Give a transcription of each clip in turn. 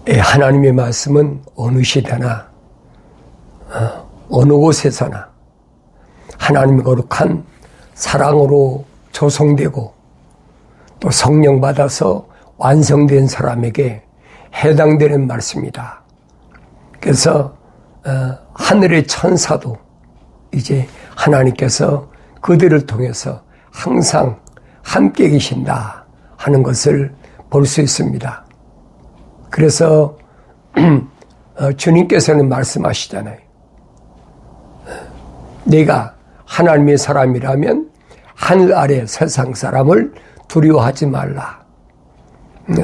하나님의 말씀은 어느 시대나 어느 곳에서나 하나님의 거룩한 사랑으로 조성되고 또 성령 받아서 완성된 사람에게 해당되는 말씀이다. 그래서 하늘의 천사도 이제 하나님께서 그들을 통해서 항상 함께 계신다 하는 것을 볼 수 있습니다. 그래서 주님께서는 말씀하시잖아요. 내가 하나님의 사람이라면 하늘 아래 세상 사람을 두려워하지 말라.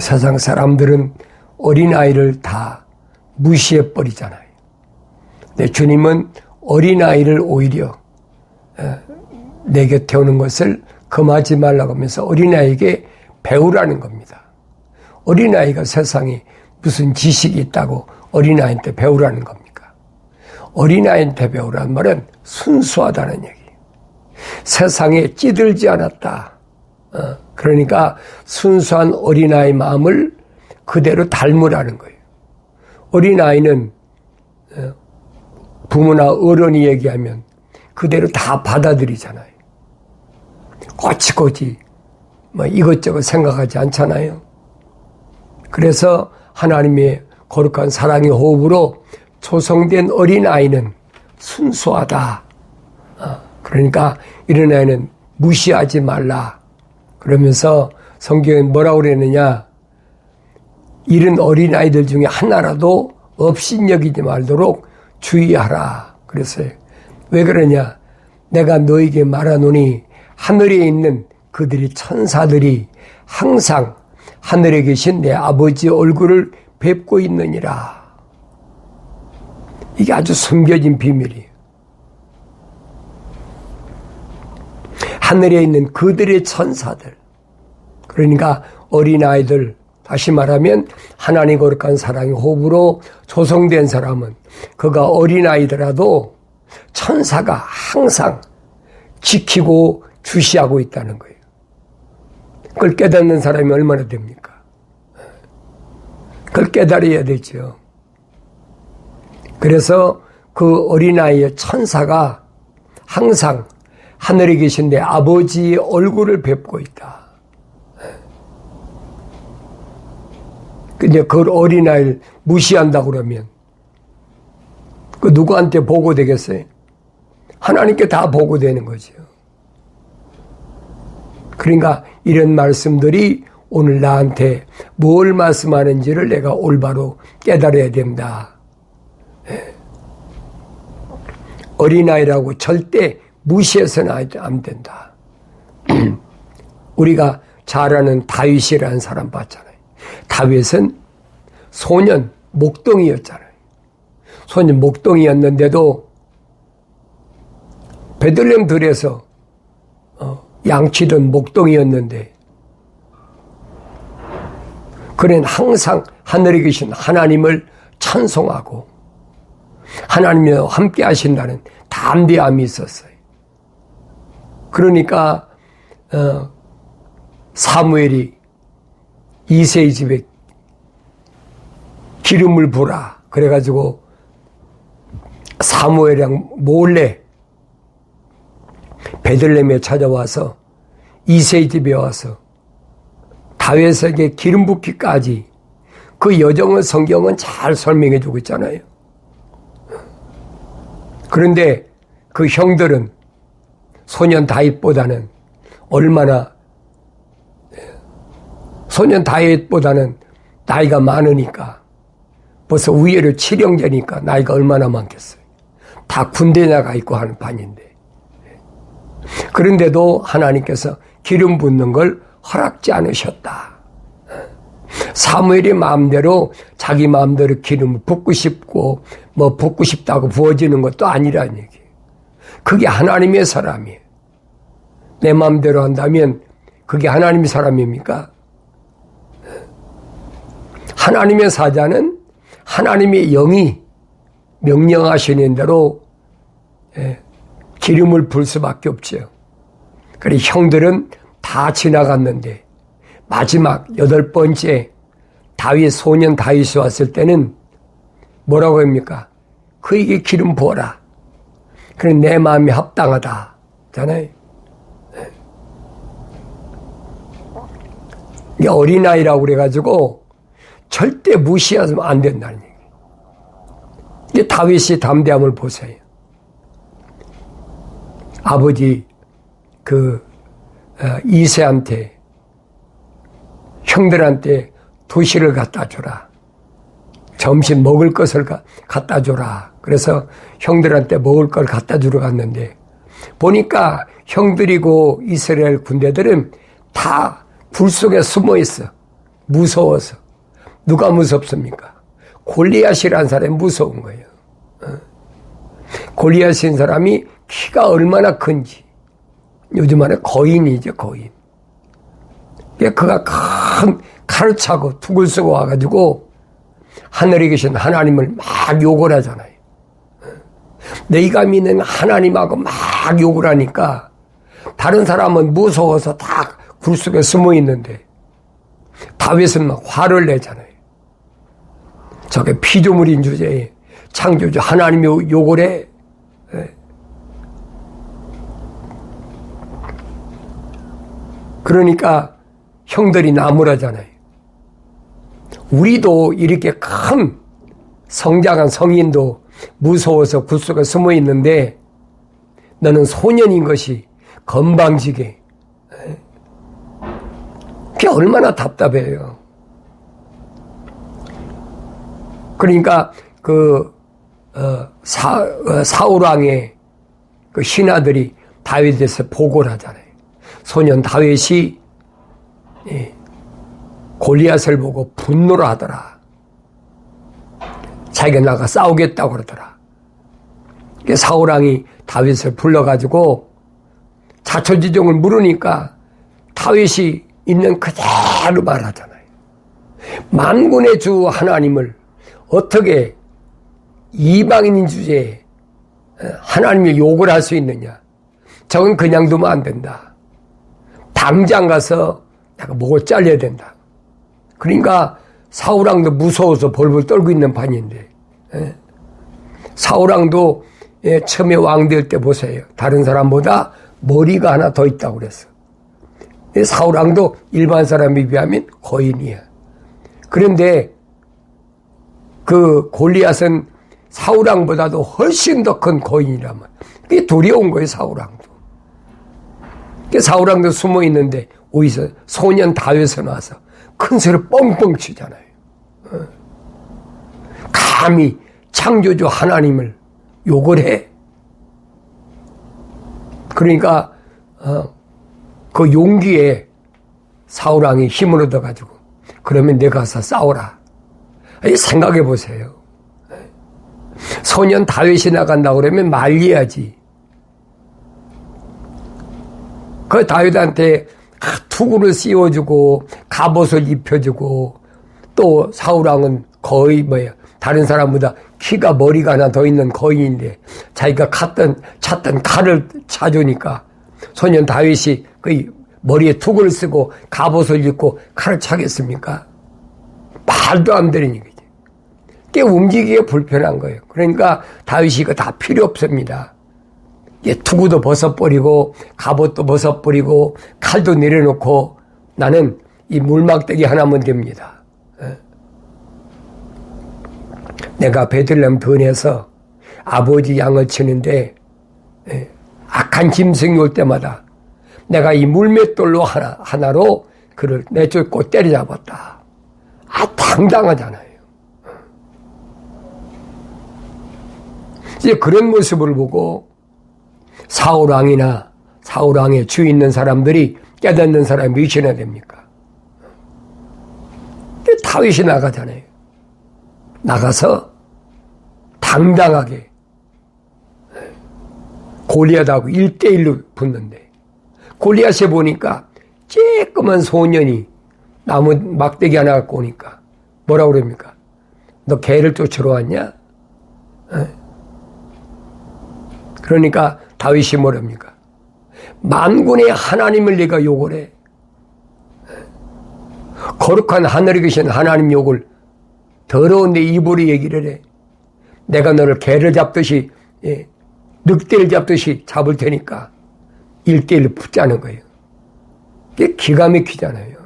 세상 사람들은 어린아이를 다 무시해버리잖아요. 근데 주님은 어린아이를 오히려 내 곁에 오는 것을 금하지 말라고 하면서 어린아이에게 배우라는 겁니다. 어린아이가 세상에 무슨 지식이 있다고 어린아이한테 배우라는 겁니까? 어린아이한테 배우라는 말은 순수하다는 얘기예요. 세상에 찌들지 않았다. 그러니까 순수한 어린아이 마음을 그대로 닮으라는 거예요. 어린아이는 부모나 어른이 얘기하면 그대로 다 받아들이잖아요. 꼬치꼬치 이것저것 생각하지 않잖아요. 그래서 하나님의 거룩한 사랑의 호흡으로 조성된 어린아이는 순수하다. 그러니까 이런 아이는 무시하지 말라. 그러면서 성경에 뭐라고 그랬느냐. 이런 어린아이들 중에 하나라도 업신여기지 말도록 주의하라. 그랬어요. 왜 그러냐. 내가 너에게 말하노니 하늘에 있는 그들이 천사들이 항상 하늘에 계신 내 아버지의 얼굴을 뵙고 있느니라. 이게 아주 숨겨진 비밀이에요. 하늘에 있는 그들의 천사들. 그러니까 어린아이들, 다시 말하면 하나님 거룩한 사랑의 호흡으로 조성된 사람은 그가 어린아이더라도 천사가 항상 지키고 주시하고 있다는 거예요. 그걸 깨닫는 사람이 얼마나 됩니까? 그걸 깨달아야 되죠. 그래서 그 어린아이의 천사가 항상 하늘에 계신 내 아버지의 얼굴을 뵙고 있다. 근데 그 어린아이를 무시한다고 그러면 그 누구한테 보고되겠어요? 하나님께 다 보고되는 거죠. 그러니까 이런 말씀들이 오늘 나한테 뭘 말씀하는지를 내가 올바로 깨달아야 된다. 어린아이라고 절대 무시해서는 안 된다. 우리가 잘 아는 다윗이라는 사람 봤잖아요. 다윗은 소년 목동이었잖아요. 소년 목동이었는데도 베들레헴 들에서 양치던 목동이었는데 그는 항상 하늘에 계신 하나님을 찬송하고 하나님과 함께 하신다는 담대함이 있었어요. 그러니까 사무엘이 이새의 집에 기름을 부라 그래가지고 사무엘이랑 몰래 베들레헴에 찾아와서 이새의 집에 와서 다윗에게 기름 붓기까지 그 여정을 성경은 잘 설명해 주고 있잖아요. 그런데 그 형들은 소년 다윗보다는 소년 다윗보다는 나이가 많으니까 벌써 우예로 7형제니까 나이가 얼마나 많겠어요. 다 군대 나가 있고 하는 반인데. 그런데도 하나님께서 기름 붓는 걸 허락지 않으셨다. 사무엘이 마음대로 자기 마음대로 기름을 붓고 싶고 붓고 싶다고 부어지는 것도 아니라는 얘기예요. 그게 하나님의 사람이에요. 내 마음대로 한다면 그게 하나님의 사람입니까? 하나님의 사자는 하나님의 영이 명령하시는 대로 기름을 불 수밖에 없죠. 그래 형들은 다 지나갔는데 마지막 8번째 소년 다윗이 왔을 때는 뭐라고 합니까? 그에게 기름 부어라. 그래 내 마음이 합당하다. 잖아요. 이게 어린아이라고 그래가지고 절대 무시하면 안 된다는 얘기예요. 이게 다윗의 담대함을 보세요. 아버지 이새한테 형들한테 도시를 갖다 줘라. 점심 먹을 것을 갖다 줘라. 그래서 형들한테 먹을 걸 갖다 주러 갔는데 보니까 형들이고 이스라엘 군대들은 다 불 속에 숨어 있어. 무서워서. 누가 무섭습니까? 골리앗이라는 사람이 무서운 거예요. 골리앗인 사람이 키가 얼마나 큰지. 요즘 말에 거인이죠, 거인. 그가 큰 칼을 차고 툭을 쓰고 와가지고 하늘에 계신 하나님을 막 욕을 하잖아요. 너희가 믿는 하나님하고 막 욕을 하니까 다른 사람은 무서워서 다 굴 속에 숨어 있는데 다윗은 막 화를 내잖아요. 저게 피조물인 주제에 창조주 하나님이 욕을 해. 그러니까 형들이 나무라잖아요. 우리도 이렇게 큰 성장한 성인도 무서워서 굴 속에 숨어 있는데 너는 소년인 것이 건방지게. 그게 얼마나 답답해요. 그러니까 사울 왕의 그 신하들이 다윗에서 보고를 하잖아요. 소년 다윗이 골리앗을 보고 분노를 하더라. 자기가 나가 싸우겠다고 그러더라. 사울 왕이 다윗을 불러가지고 자초지종을 물으니까 다윗이 있는 그대로 말하잖아요. 만군의 주 하나님을 어떻게 이방인인 주제에 하나님의 욕을 할 수 있느냐. 저건 그냥 두면 안 된다. 당장 가서 내가 목을 잘려야 된다. 그러니까 사울왕도 무서워서 벌벌 떨고 있는 판인데 사울왕도 처음에 왕 될 때 보세요. 다른 사람보다 머리가 하나 더 있다고 그랬어. 사울왕도 일반 사람에 비하면 거인이야. 그런데 그 골리앗은 사울왕보다도 훨씬 더 큰 거인이라면 그게 두려운 거예요. 사울왕도. 사울왕도 숨어 있는데 오히려 소년 다윗에 나와서 큰 소리 뻥뻥 치잖아요. 감히 창조주 하나님을 욕을 해. 그러니까 그 용기에 사울왕이 힘을 얻어가지고 그러면 내가 가서 싸우라. 생각해 보세요. 소년 다윗이 나간다고 그러면 말려야지. 그 다윗한테 투구를 씌워주고 갑옷을 입혀주고 또 사울왕은 거의 다른 사람보다 키가 머리가 하나 더 있는 거인인데 자기가 찾던 칼을 차주니까 소년 다윗이 그 머리에 투구를 쓰고 갑옷을 입고 칼을 차겠습니까? 말도 안 되는 얘기지. 그게 움직이기가 불편한 거예요. 그러니까 다윗이 이거 다 필요 없습니다. 투구도 벗어버리고 갑옷도 벗어버리고 칼도 내려놓고 나는 이 물막대기 하나면 됩니다. 내가 베들레헴 들에서 아버지 양을 치는데 악한 짐승이 올 때마다 내가 이 물맷돌로 하나로 그를 내쫓고 때려잡았다. 당당하잖아요. 이제 그런 모습을 보고 사울왕이나 사울왕의 주위 있는 사람들이 깨닫는 사람이 몇이나 됩니까? 다윗이 나가잖아요. 나가서 당당하게 골리앗하고 1대1로 붙는데 골리앗에 보니까 쬐끄만 소년이 나무 막대기 하나 갖고 오니까 뭐라고 그럽니까? 너 개를 쫓으러 왔냐? 그러니까 다윗이 뭐랍니까? 만군의 하나님을 네가 욕을 해. 거룩한 하늘에 계신 하나님 욕을 더러운 내 입으로 얘기를 해. 내가 너를 개를 잡듯이, 늑대를 잡듯이 잡을 테니까 1대1 붙자는 거예요. 이게 기가 막히잖아요.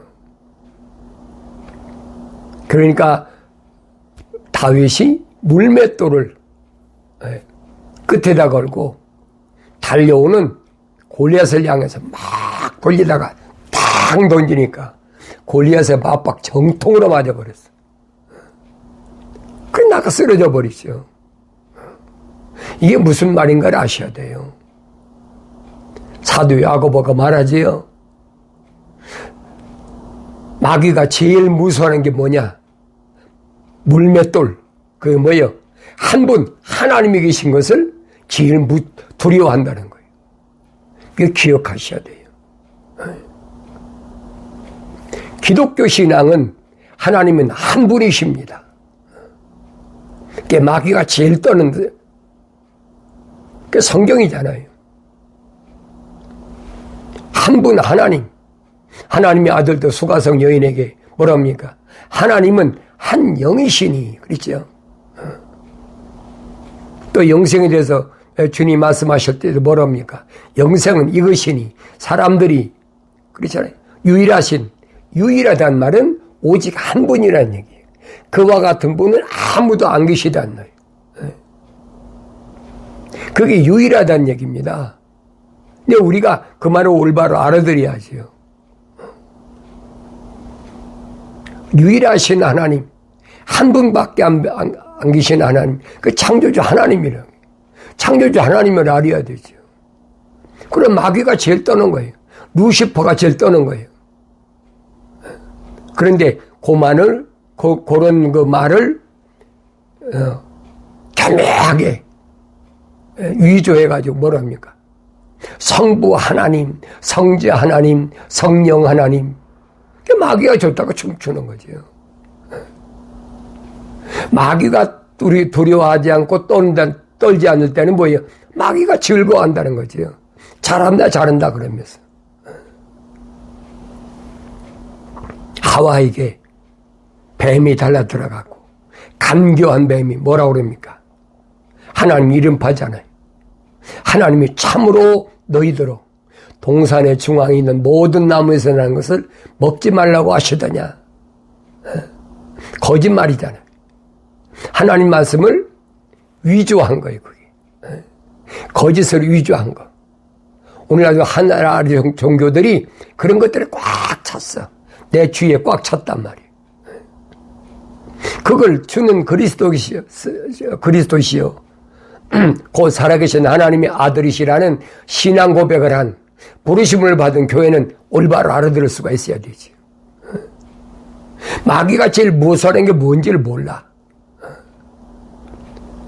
그러니까 다윗이 물맷돌을 끝에다 걸고 달려오는 골리앗을 향해서 막 돌리다가 탁 던지니까 골리앗의 맞박 정통으로 맞아버렸어. 그래 나가 쓰러져 버리죠. 이게 무슨 말인가를 아셔야 돼요. 사도 야고보가 말하지요. 마귀가 제일 무서워하는 게 뭐냐? 물맷돌. 그게 뭐예요? 한 분 하나님이 계신 것을 제일 두려워한다는 거예요. 이거 기억하셔야 돼요. 기독교 신앙은 하나님은 한 분이십니다. 그게 마귀가 제일 떠는 그 성경이잖아요. 한 분 하나님. 하나님의 아들도 수가성 여인에게 뭐랍니까? 하나님은 한 영이시니 그랬죠. 또 영생에 대해서 주님 말씀하실 때도 뭐랍니까? 영생은 이것이니 사람들이 그렇잖아요. 유일하다는 말은 오직 한 분이라는 얘기예요. 그와 같은 분은 아무도 안 계시다는 거예요. 그게 유일하다는 얘기입니다. 근데 우리가 그 말을 올바로 알아들어야지요. 유일하신 하나님, 한 분밖에 안 계신 하나님, 그 창조주 하나님이라고. 창조주 하나님을 알아야 되죠. 그럼 마귀가 제일 떠는 거예요. 루시퍼가 제일 떠는 거예요. 그런데 그런 그 말을 교묘하게 위조해가지고 뭐랍니까? 성부 하나님, 성자 하나님, 성령 하나님. 마귀가 좋다고 춤추는 거죠. 마귀가 우리 두려워하지 않고 떨지 않을 때는 뭐예요? 마귀가 즐거워한다는 거죠. 잘한다 그러면서. 하와에게 뱀이 달라 들어가고 간교한 뱀이 뭐라고 그럽니까? 하나님 이름파잖아요. 하나님이 참으로 너희들로 동산의 중앙에 있는 모든 나무에서 나는 것을 먹지 말라고 하시더냐. 거짓말이잖아요. 하나님 말씀을 위조한 거예요. 그게. 거짓을 위조한 거. 오늘날 하나라 종교들이 그런 것들을 꽉 찼어. 내 주위에 꽉 찼단 말이에요. 그걸 주는 그리스도시요. 곧 살아계신 하나님의 아들이시라는 신앙 고백을 한 부르심을 받은 교회는 올바로 알아들을 수가 있어야 되지. 마귀가 제일 무서워하는 게 뭔지를 몰라.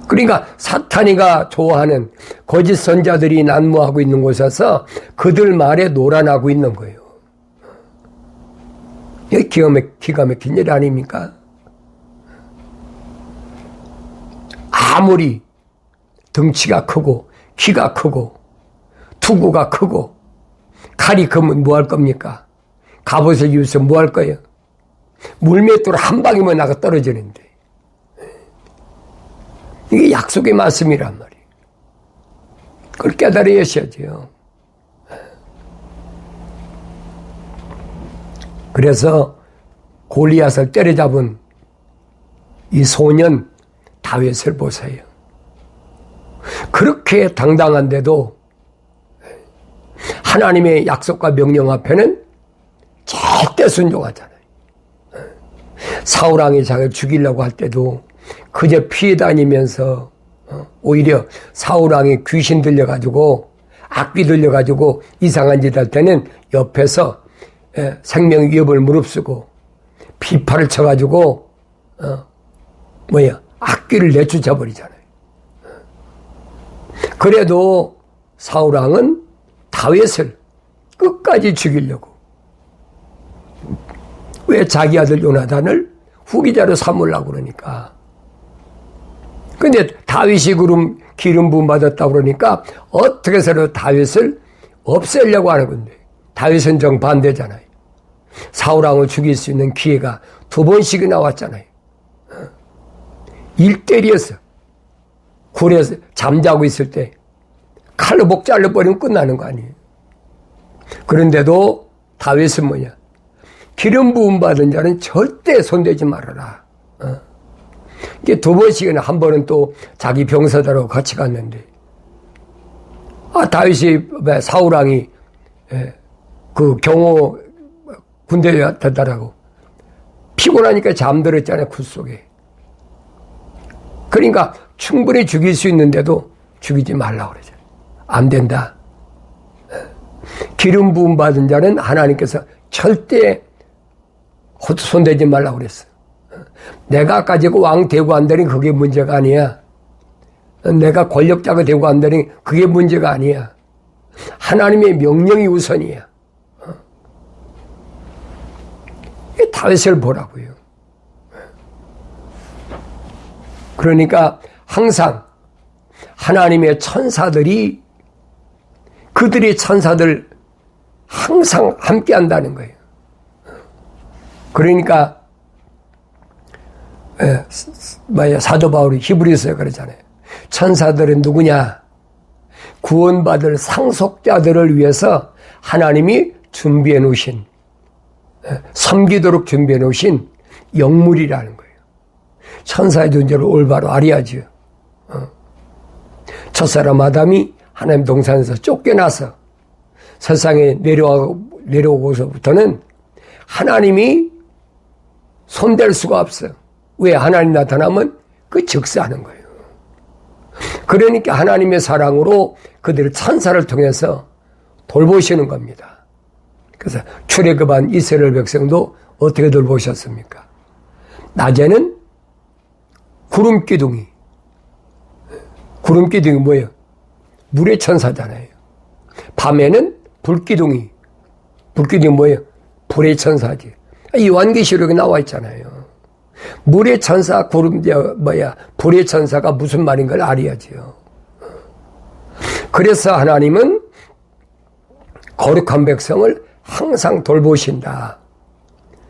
그러니까 사탄이가 좋아하는 거짓 선자들이 난무하고 있는 곳에서 그들 말에 노란하고 있는 거예요. 이게 기가 막힌 일 아닙니까? 아무리 덩치가 크고 키가 크고 투구가 크고 칼이 크면 뭐 할 겁니까? 갑옷을 입어서 뭐 할 거예요? 물맷돌 한 방이면 나가 떨어지는데. 이게 약속의 말씀이란 말이에요. 그걸 깨달으셔야죠. 그래서 골리앗을 때려잡은 이 소년 다윗을 보세요. 그렇게 당당한데도 하나님의 약속과 명령 앞에는 절대 순종하잖아요. 사울왕이 자기를 죽이려고 할 때도 그저 피해 다니면서 오히려 사울왕이 귀신 들려가지고 악귀 들려가지고 이상한 짓 할 때는 옆에서 생명 위협을 무릅쓰고 비파를 쳐가지고 악귀를 내쫓아 버리잖아요. 그래도 사울왕은 다윗을 끝까지 죽이려고. 왜 자기 아들 요나단을 후기자로 삼으려고 그러니까. 근데 다윗이 기름 부음 받았다고 그러니까 어떻게 해서 다윗을 없애려고 하는 건데. 다윗은 정반대잖아요. 사울왕을 죽일 수 있는 기회가 2번씩이나 나왔잖아요. 일대리였어. 굴에서 잠자고 있을 때 칼로 목 잘라버리면 끝나는 거 아니에요. 그런데도 다윗은 뭐냐? 기름 부음 받은 자는 절대 손대지 말아라. 이게 2번씩이나, 한 번은 또 자기 병사들하고 같이 갔는데, 다윗이, 사울왕이, 그 경호 군대에 왔다라고 피곤하니까 잠들었잖아요, 굴 속에. 그러니까 충분히 죽일 수 있는데도 죽이지 말라고 그러죠. 안 된다. 기름 부음 받은 자는 하나님께서 절대 손대지 말라고 그랬어. 내가 가지고 왕 되고 한다니 그게 문제가 아니야. 내가 권력자가 되고 한다니 그게 문제가 아니야. 하나님의 명령이 우선이야. 다윗을 보라고요. 그러니까 항상 하나님의 천사들이, 그들의 천사들 항상 함께 한다는 거예요. 그러니까 사도 바울이 히브리서에 그러잖아요. 천사들은 누구냐? 구원받을 상속자들을 위해서 하나님이 준비해 놓으신, 섬기도록 준비해 놓으신 영물이라는 거예요. 천사의 존재를 올바로 알아야죠. 첫사람 아담이 하나님 동산에서 쫓겨나서 세상에 내려오고서부터는 하나님이 손댈 수가 없어요. 왜? 하나님 나타나면 그 즉사하는 거예요. 그러니까 하나님의 사랑으로 그들을 천사를 통해서 돌보시는 겁니다. 그래서 출애굽한 이스라엘 백성도 어떻게 돌보셨습니까? 낮에는 구름 기둥이 뭐예요? 물의 천사잖아요. 밤에는 불 기둥이 뭐예요? 불의 천사지. 요한계시록에 나와 있잖아요. 물의 천사, 불의 천사가 무슨 말인 걸 알아야지요. 그래서 하나님은 거룩한 백성을 항상 돌보신다.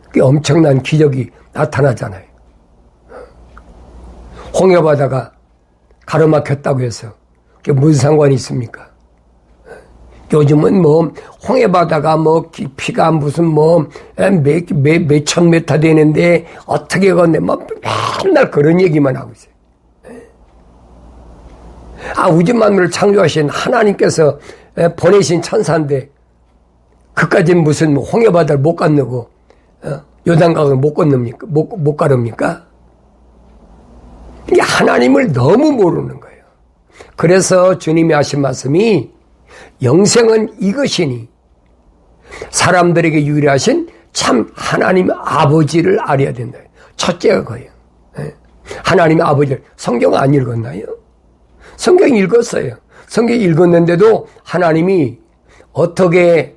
그게 엄청난 기적이 나타나잖아요. 홍해바다가 가로막혔다고 해서 그게 무슨 상관이 있습니까? 요즘은 홍해바다가 깊이가 무슨 몇천 메타 되는데 어떻게 건네 맨날 그런 얘기만 하고 있어요. 우주 만물을 창조하신 하나님께서 보내신 천사인데 그까지는 무슨 홍해바다를 못 건너고 요단강을 못 건넙니까? 못 가릅니까? 이게 하나님을 너무 모르는 거예요. 그래서 주님이 하신 말씀이 영생은 이것이니 사람들에게 유일하신 참 하나님 아버지를 알아야 된다. 첫째가 그거예요. 하나님 아버지를. 성경 안 읽었나요? 성경 읽었어요. 성경 읽었는데도 하나님이 어떻게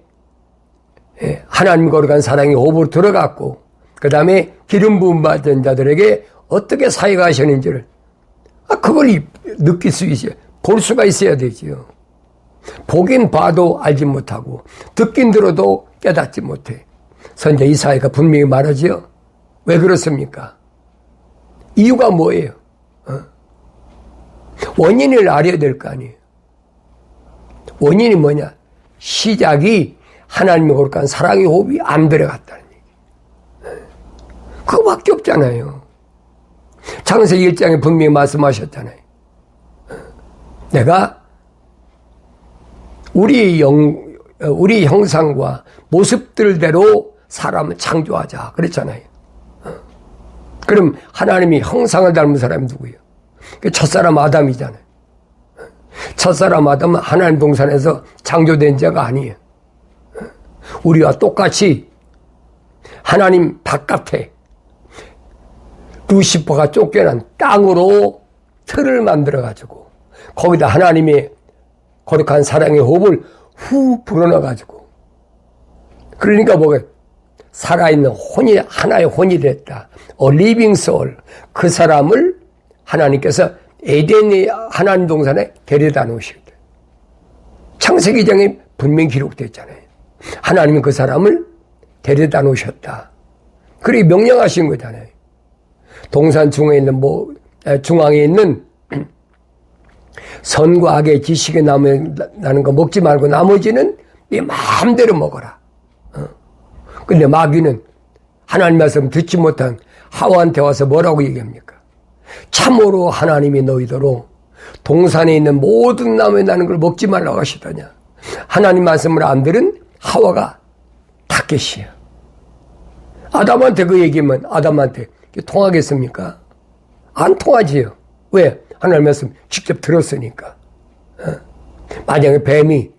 하나님 거룩한 사랑의 호흡으로 들어갔고 그 다음에 기름 부음 받은 자들에게 어떻게 사역하셨는지를 그걸 느낄 수 있어요. 볼 수가 있어야 되지요. 보긴 봐도 알지 못하고 듣긴 들어도 깨닫지 못해. 선자 이사야가 분명히 말하지요. 왜 그렇습니까? 이유가 뭐예요? 원인을 알아야 될 거 아니에요. 원인이 뭐냐? 시작이 하나님의 거룩한 사랑의 호흡이 안 들어갔다는 얘기. 그거밖에 없잖아요. 창세기 1장에 분명히 말씀하셨잖아요. 내가 우리 형상과 모습들대로 사람을 창조하자 그랬잖아요. 그럼 하나님이 형상을 닮은 사람이 누구예요? 첫사람 아담이잖아요. 첫사람 아담은 하나님 동산에서 창조된 자가 아니에요. 우리와 똑같이 하나님 바깥에 루시퍼가 쫓겨난 땅으로 틀을 만들어가지고 거기다 하나님의 거룩한 사랑의 호흡을 후 불어넣어가지고 그러니까 살아있는 혼이 하나의 혼이 됐다. 리빙 소울. 그 사람을 하나님께서 에덴의 하나님 동산에 데려다 놓으시거든. 창세기장에 분명히 기록되어 있잖아요. 하나님은 그 사람을 데려다 놓으셨다. 그렇게 명령하신 거잖아요. 동산 중앙에 있는 중앙에 있는 선과 악의 지식의 나는 거 먹지 말고 나머지는 네 마음대로 먹어라. 근데 마귀는 하나님 말씀 듣지 못한 하와한테 와서 뭐라고 얘기합니까? 참으로 하나님이 너희더러 동산에 있는 모든 나무에 나는 걸 먹지 말라고 하시더냐. 하나님 말씀을 안 들은 하와가 타켓이야. 아담한테 그 얘기면 아담한테 통하겠습니까? 안 통하지요. 왜? 하나님 말씀 직접 들었으니까. 만약에 뱀이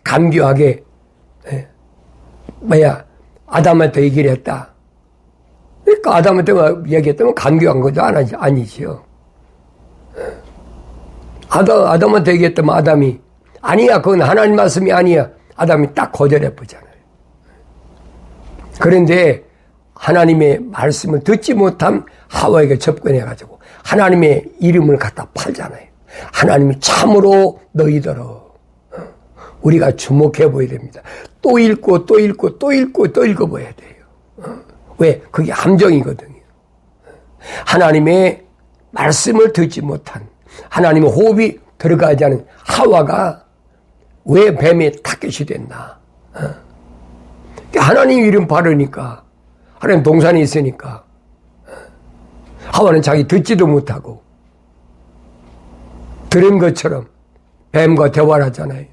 감교하게 아담한테 얘기를 했다. 그러니까 아담한테 얘기했다면 감교한 거죠? 아니지요. 아담한테 얘기했다면 아담이 아니야, 그건 하나님 말씀이 아니야. 아담이 딱 거절해보잖아요. 그런데 하나님의 말씀을 듣지 못한 하와에게 접근해가지고 하나님의 이름을 갖다 팔잖아요. 하나님이 참으로 너희더러. 우리가 주목해 보여야 됩니다. 또 읽고 또 읽고 또 읽고 또 읽어봐야 돼요. 왜? 그게 함정이거든요. 하나님의 말씀을 듣지 못한 하나님의 호흡이 들어가지 않은 하와가 왜 뱀의 타겟이 됐나? 하나님 이름 바르니까 하나님 동산에 있으니까 하와는 자기 듣지도 못하고 들은 것처럼 뱀과 대화를 하잖아요.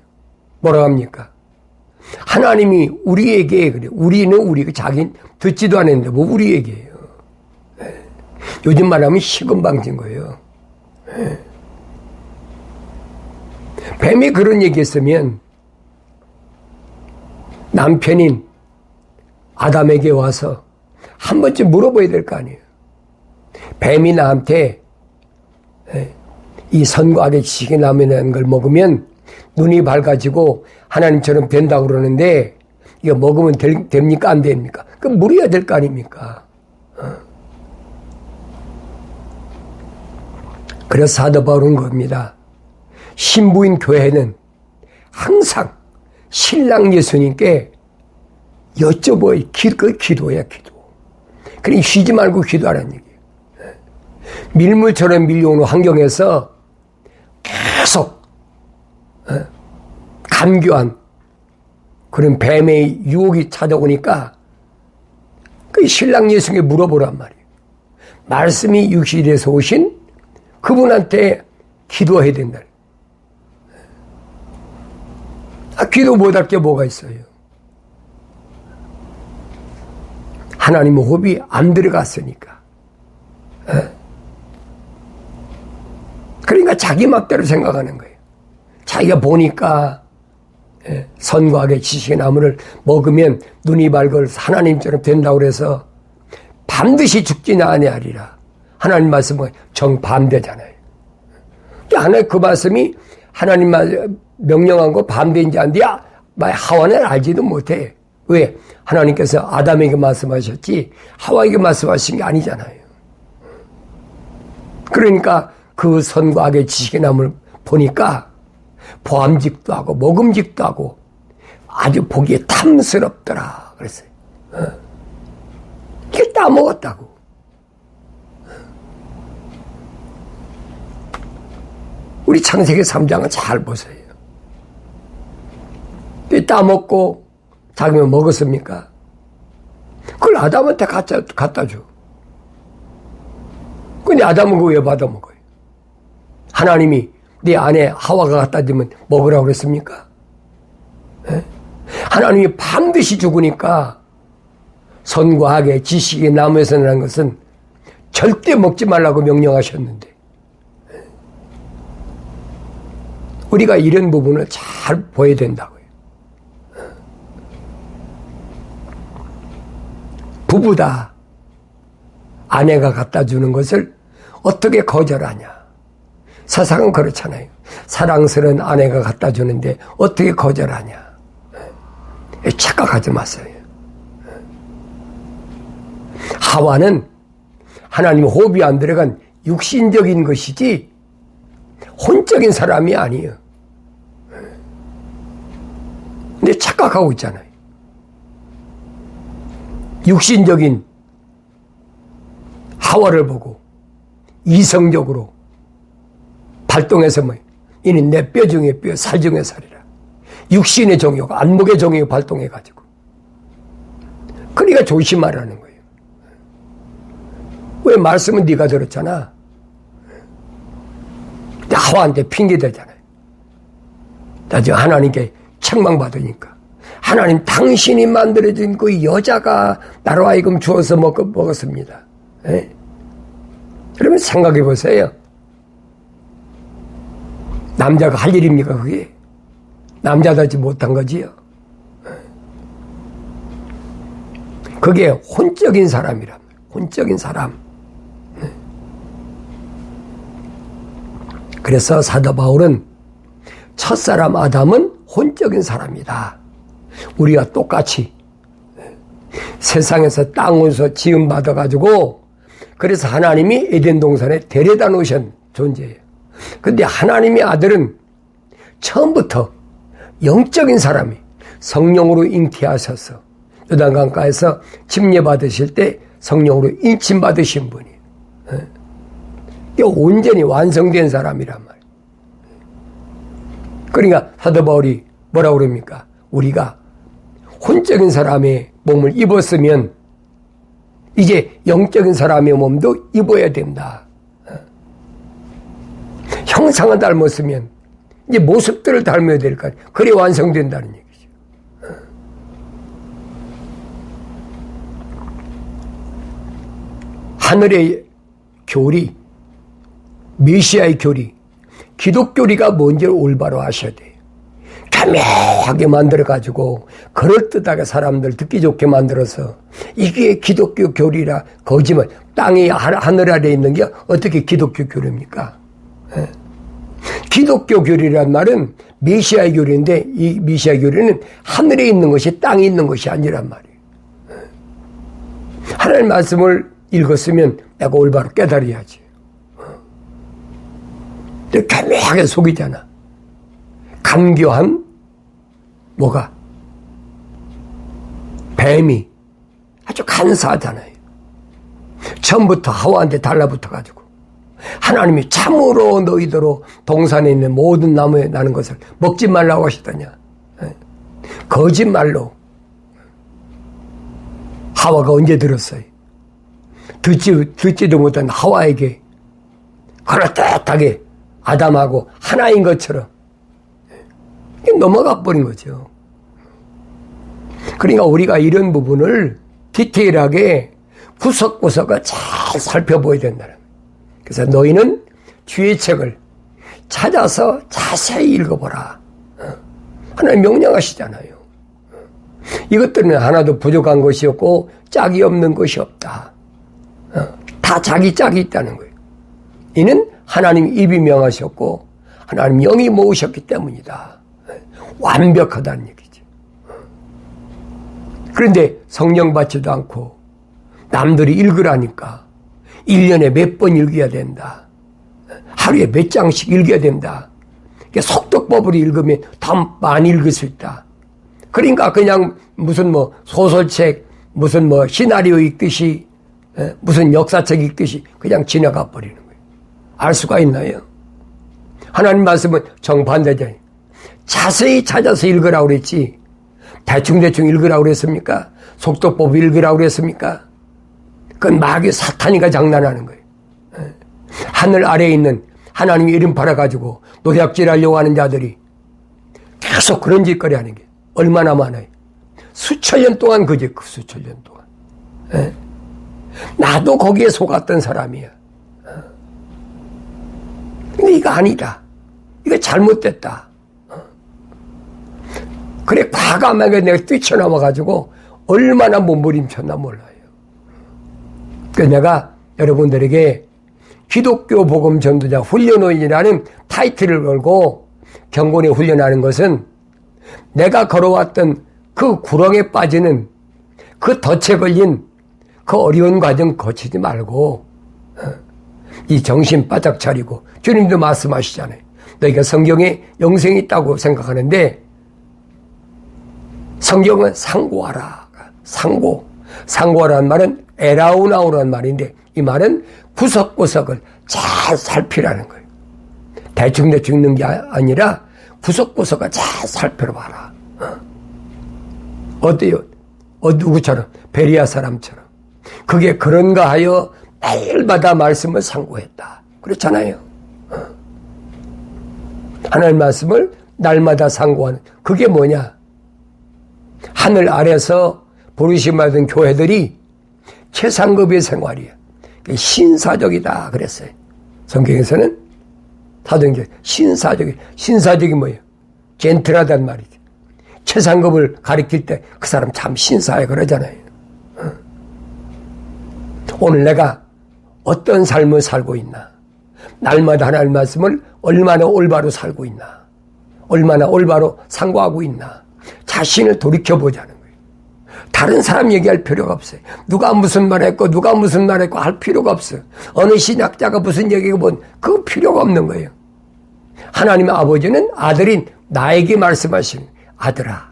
뭐라고 합니까? 하나님이 우리에게 그래. 우리는 우리가 자기는 듣지도 않았는데 뭐 우리 얘기예요. 요즘 말하면 시금방진 거예요. 뱀이 그런 얘기했으면 남편인 아담에게 와서 한 번쯤 물어봐야 될 거 아니에요. 뱀이 나한테 이 선과 악의 지식이 나무라는 걸 먹으면 눈이 밝아지고 하나님처럼 된다고 그러는데 이거 먹으면 됩니까? 안 됩니까? 그럼 물어야 될 거 아닙니까? 그래서 사도 바울은 겁니다. 신부인 교회는 항상 신랑 예수님께 여쭤봐요. 기도야, 기도. 그러니 쉬지 말고 기도하라는 얘기예요. 밀물처럼 밀려오는 환경에서 계속 감교한 그런 뱀의 유혹이 찾아오니까 그 신랑 예수님께 물어보란 말이에요. 말씀이 육신이 돼서 오신 그분한테 기도해야 된다. 기도 못할 게 뭐가 있어요? 하나님의 호흡이 안 들어갔으니까. 그러니까 자기 맘대로 생각하는 거예요. 자기가 보니까 선과 악의 지식의 나무를 먹으면 눈이 밝을 하나님처럼 된다고 그래서 반드시 죽지는 아니하리라. 하나님 말씀은 정반대잖아요. 하나님 그 말씀이 하나님 명령한 거 반대인지 안 돼? 하와는 알지도 못해. 왜? 하나님께서 아담에게 말씀하셨지 하와에게 말씀하신 게 아니잖아요. 그러니까 그 선과 악의 지식의 나무를 보니까 보암직도 하고 먹음직도 하고 아주 보기에 탐스럽더라 그랬어요. 이게 따먹었다고. 우리 창세기 3장은 잘 보세요. 따먹고 자기만 먹었습니까? 그걸 아담한테 갖다 줘. 근데 아담은 그거 왜 받아 먹어요? 하나님이 네 아내 하와가 갖다 주면 먹으라고 그랬습니까? 하나님이 반드시 죽으니까 선과 악의 지식의 나무에서 나는 것은 절대 먹지 말라고 명령하셨는데 우리가 이런 부분을 잘 보여야 된다고요. 부부다. 아내가 갖다 주는 것을 어떻게 거절하냐. 세상은 그렇잖아요. 사랑스러운 아내가 갖다 주는데 어떻게 거절하냐. 착각하지 마세요. 하와는 하나님 호흡이 안 들어간 육신적인 것이지 혼적인 사람이 아니에요. 근데 착각하고 있잖아요. 육신적인 하와를 보고 이성적으로 발동해서 뭐 이는 내 뼈 중에 뼈, 살 중에 살이라. 육신의 정욕, 안목의 정욕이 발동해가지고. 그러니까 조심하라는 거예요. 왜 말씀은 네가 들었잖아. 하와한테 핑계대잖아요. 나중에 하나님께 책망받으니까. 하나님 당신이 만들어진 그 여자가 나로 하여금 주어서 먹었습니다. 예? 그러면 생각해 보세요. 남자가 할 일입니까 그게? 남자답지 못한 거지요. 그게 혼적인 사람이란 말이에요. 혼적인 사람. 그래서 사도 바울은 첫사람 아담은 혼적인 사람이다. 우리가 똑같이 세상에서 땅에서 지음 받아가지고 그래서 하나님이 에덴 동산에 데려다 놓으신 존재예요. 근데 하나님의 아들은 처음부터 영적인 사람이 성령으로 잉태하셔서 요단강가에서 침례받으실 때 성령으로 인침받으신 분이에요. 온전히 완성된 사람이란 말이에요. 그러니까 사도 바울이 뭐라고 그럽니까? 우리가 혼적인 사람의 몸을 입었으면 이제 영적인 사람의 몸도 입어야 된다. 형상을 닮았으면 이제 모습들을 닮아야 될 거 아니에요. 그래 완성된다는 얘기죠. 하늘의 교리, 메시아의 교리, 기독교리가 뭔지를 올바로 아셔야 돼요. 교묘하게 만들어가지고 그럴듯하게 사람들 듣기 좋게 만들어서 이게 기독교 교리라 거짓말. 땅이 하늘 아래 있는 게 어떻게 기독교 교리입니까? 예. 기독교 교리란 말은 메시아의 교리인데 이 메시아 교리는 하늘에 있는 것이 땅에 있는 것이 아니란 말이에요. 예. 하나님 말씀을 읽었으면 내가 올바로 깨달아야지. 교묘하게 속이잖아. 간교한 뭐가? 뱀이 아주 간사하잖아요. 처음부터 하와한테 달라붙어가지고 하나님이 참으로 너희더러 동산에 있는 모든 나무에 나는 것을 먹지 말라고 하시더냐. 거짓말로 하와가 언제 들었어요? 듣지도 못한 하와에게 그럴듯하게 아담하고 하나인 것처럼 넘어가 버린 거죠. 그러니까 우리가 이런 부분을 디테일하게 구석구석을 잘 살펴보아야 된다는 거예요. 그래서 너희는 주의 책을 찾아서 자세히 읽어보라. 하나님 명령하시잖아요. 이것들은 하나도 부족한 것이 없고 짝이 없는 것이 없다. 다 자기 짝이 있다는 거예요. 이는 하나님 입이 명하셨고 하나님 영이 모으셨기 때문이다. 완벽하다는 얘기죠. 그런데 성령 받지도 않고 남들이 읽으라니까 1년에 몇 번 읽어야 된다. 하루에 몇 장씩 읽어야 된다. 속독법으로 읽으면 더 많이 읽을 수 있다. 그러니까 그냥 무슨 뭐 소설책, 무슨 뭐 시나리오 읽듯이, 무슨 역사책 읽듯이 그냥 지나가 버리는 거예요. 알 수가 있나요? 하나님 말씀은 정반대잖아요. 자세히 찾아서 읽으라고 그랬지. 대충대충 읽으라고 그랬습니까? 속독법 읽으라고 그랬습니까? 그건 마귀 사탄이가 장난하는 거예요. 하늘 아래에 있는 하나님 이름 팔아가지고 노략질 하려고 하는 자들이 계속 그런 짓거리 하는 게 얼마나 많아요. 수천 년 동안 그제 수천 년 동안. 나도 거기에 속았던 사람이야. 근데 이거 아니다. 이거 잘못됐다. 그래 과감하게 내가 뛰쳐나와가지고 얼마나 몸부림쳤나 몰라요. 그래서 내가 여러분들에게 기독교 복음 전도자 훈련원이라는 타이틀을 걸고 경건에 훈련하는 것은 내가 걸어왔던 그 구렁에 빠지는 그 덫에 걸린 그 어려운 과정 거치지 말고 이 정신 바짝 차리고 주님도 말씀하시잖아요. 너희가 성경에 영생이 있다고 생각하는데 성경은 상고하라. 상고. 상고하라는 말은 에라우나우라는 말인데 이 말은 구석구석을 잘 살피라는 거예요. 대충대충 있는 게 아니라 구석구석을 잘 살펴봐라. 어때요? 누구처럼? 베리아 사람처럼. 그게 그런가 하여 매일마다 말씀을 상고했다. 그렇잖아요. 하나님 말씀을 날마다 상고하는 그게 뭐냐? 하늘 아래서 부르심 받은 교회들이 최상급의 생활이에요. 신사적이다 그랬어요. 성경에서는 사도행전 신사적이 뭐예요? 젠틀하단 말이죠. 최상급을 가리킬 때 그 사람 참 신사해 그러잖아요. 오늘 내가 어떤 삶을 살고 있나? 날마다 하나님 말씀을 얼마나 올바로 살고 있나? 얼마나 올바로 상고하고 있나? 자신을 돌이켜보자는 거예요. 다른 사람 얘기할 필요가 없어요. 누가 무슨 말 했고 누가 무슨 말 했고 할 필요가 없어요. 어느 신학자가 무슨 얘기가 뭔 그거 필요가 없는 거예요. 하나님의 아버지는 아들인 나에게 말씀하시는 아들아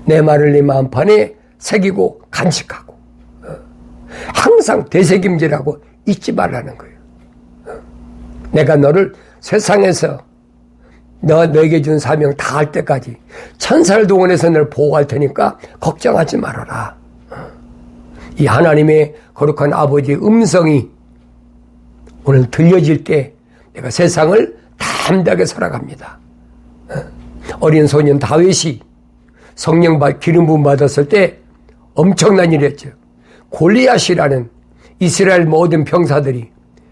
내 말을 네 마음판에 새기고 간직하고 항상 되새김질하고 잊지 말라는 거예요. 내가 너를 세상에서 너에게 준 사명 다 할 때까지 천사를 동원해서 너를 보호할 테니까 걱정하지 말아라. 이 하나님의 거룩한 아버지의 음성이 오늘 들려질 때 내가 세상을 담대하게 살아갑니다. 어린 소년 다윗이 성령 기름 부음 받았을 때 엄청난 일을 했죠. 골리앗이라는 이스라엘 모든 병사들이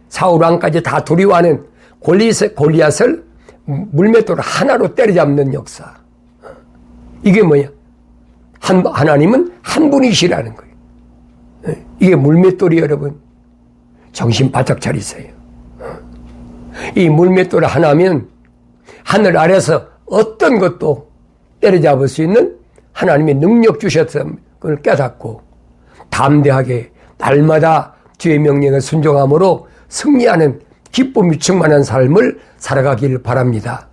사울 왕까지 다 두려워하는 골리앗을 물맷돌 하나로 때려잡는 역사. 이게 뭐야? 하나님은 한 분이시라는 거예요. 이게 물맷돌이 여러분 정신 바짝 차리세요. 이 물맷돌 하나면 하늘 아래서 어떤 것도 때려잡을 수 있는 하나님의 능력 주셨음을 깨닫고 담대하게 날마다 주의 명령에 순종함으로 승리하는 기쁨이 충만한 삶을 살아가길 바랍니다.